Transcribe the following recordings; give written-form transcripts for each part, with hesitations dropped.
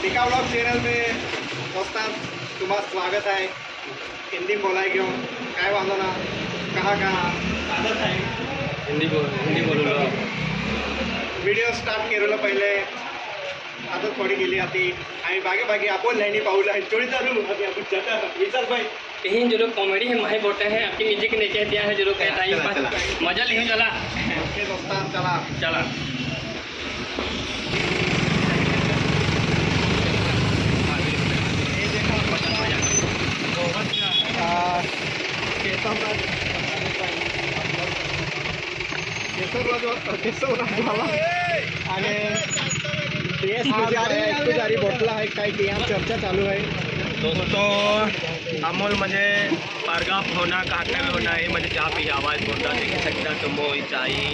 टिका vlog channel में दोस्तां तुम्हाला स्वागत आहे. हिंदी बोलाय घेऊन काय वाजव ना कहा आदत आहे हिंदी बोललो. व्हिडिओ स्टार्ट केलेलं पहिले आदत थोडी गेली आती आणि बागे बागे आपण लाईनी पाऊला चोरी चालू अभी आपण जाता विचार भाई कहीं जो लोग कॉमेडी है माही बोलते हैं आपकी म्यूजिक ने कह दिया है जो लोग कहता है मजा लिखूँ चला ओके दोस्तां चला चला आणि जारी बोटला आहे काय की यहाँ चर्चा चालू है दोस्तों अमोल म्हणजे पारगाफ होना काटने में होना ही म्हणजे जहाँ भी आवाज़ बोलता देख सकता तो मो चाही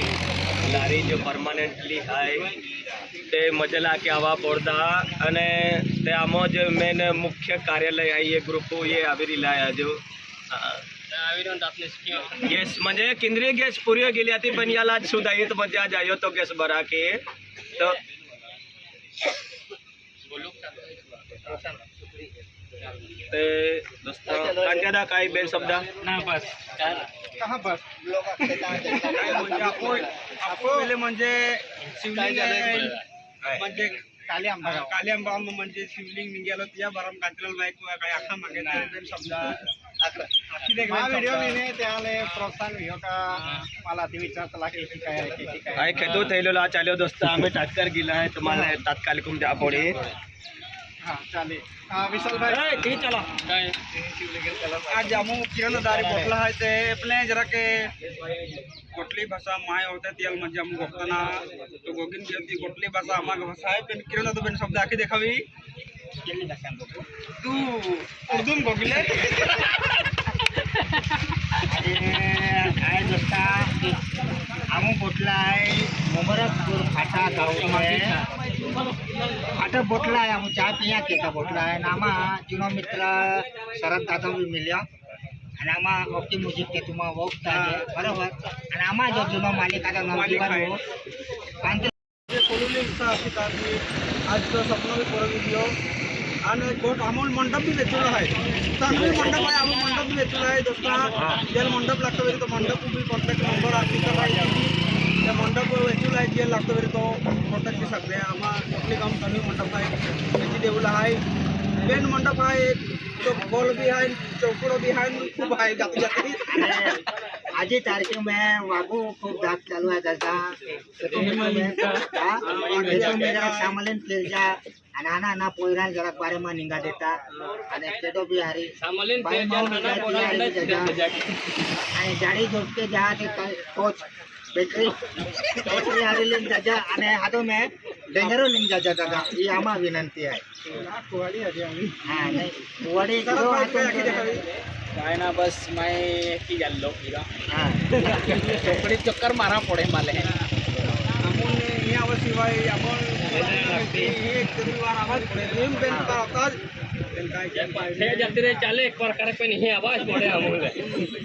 लारी जो परमानेंटली है ते मजेला के आवाज बोलता अने ते आमो जो मेन मुख्य कार्यालय है ये ग्रुप ये आविरी लाया जो गॅस म्हणजे केंद्रीय गॅस पुरी गेली होती पण याला सुधारित मध्ये आज आयो तो गॅस भरा के तो ते दोस्तों कंटेदा काय बेल शब्द ना बस कहाँ बस आपले म्हणजे शिवलिंग म्हणजे काली आंबा म्हणजे शिवलिंग निघालो त्या बरम कांतल बाईक काय आखा मागे बेल शब्द व्हिडिओ मी त्याने प्रोत्साहन व्हिडिओ का मला ते विचारतला की काय आहे की काय काय खेतो थैलो चालो दोस्त आम्ही तात्काळ गेला आहे तुम्हाला तात्काळ कुम द्या पडे हाँ चालेल विशाल भाई ठीक चला आज जामू किरणदारी बोटला है ते अपने जरा के गोटली भाषा माय होते तेल में जामू गोपना तो गोगिन की गोटली भाषा हमारा भाषा है पेन किरण तो बेन शब्द आके देखावी तू उर्दू में गोगले काय दोस्ता आमू बोटला आहे मुबारकपुर फाटा गाँव में फाटा बोटला है आमू चाय पिया के का बोटला है नामा जुनो मित्र शरद दादा भी मिलिया आणि आमा ओके म्युझिक के तुम्हा वोकता बरोबर आणि आमा जो जुनो मालिक आता नवजीवन हो कांते कोलुलिंगचा असिताची आज तो सपना भी पूरा वीडियो आणि गोट अमोल मंडप भी बेचुला है चांगली मंडप आहे अमोल मंडप भी बेचुला है दोस्ता जेल मंडप लागतो वेरी तो मंडप भी कॉन्टॅक्ट नंबर आखिचा पाहिजे त्या मंडप बेचुला आहे जेल लागतो वेरी तो कॉन्टॅक्ट भी सकते आम्हा कुठली काम कमी मंडप आहे त्याची देऊला आहे बेन मंडप आहे तो बॉल भी है चौकड़ो भी है खूब है जाती जाती आज तारीख में वागू खूब दाग चालू है दादा में जरा सामलन फिर जा नाना ना पोयरा जरा बारे में निंगा देता आणि तेडो भी हारी सामलिन बाई माऊ आणि जाडी जोडते जा ते कोच बैटरी हारी लिंग जाजा आणि हातो में डेंजरो लिंग जाजा दादा ही आम्हा विनंती आहे हाँ नहीं कुवाड़ी करो काय ना बस मैं की जाल्लो हाँ थोड़ी चक्कर मारा पड़े माले अमोल ने या शिवाय अमोल एक रविवार आवाज पड़े नेम बेन का आवाज हे जतरे चाले एक प्रकार पे नहीं आवाज पड़े अमूल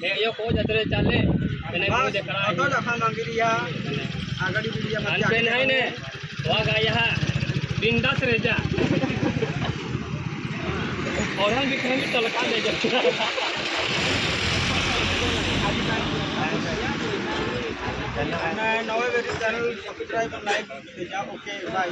हे यो को जतरे चाले मैंने को देखा आता जखा नांगिरिया आगडी बिलिया अन पे नहीं ने वागा यहाँ बिंदास रह जा और हम भी कहीं भी तलका ले जा नवे channel subscribe like okay bye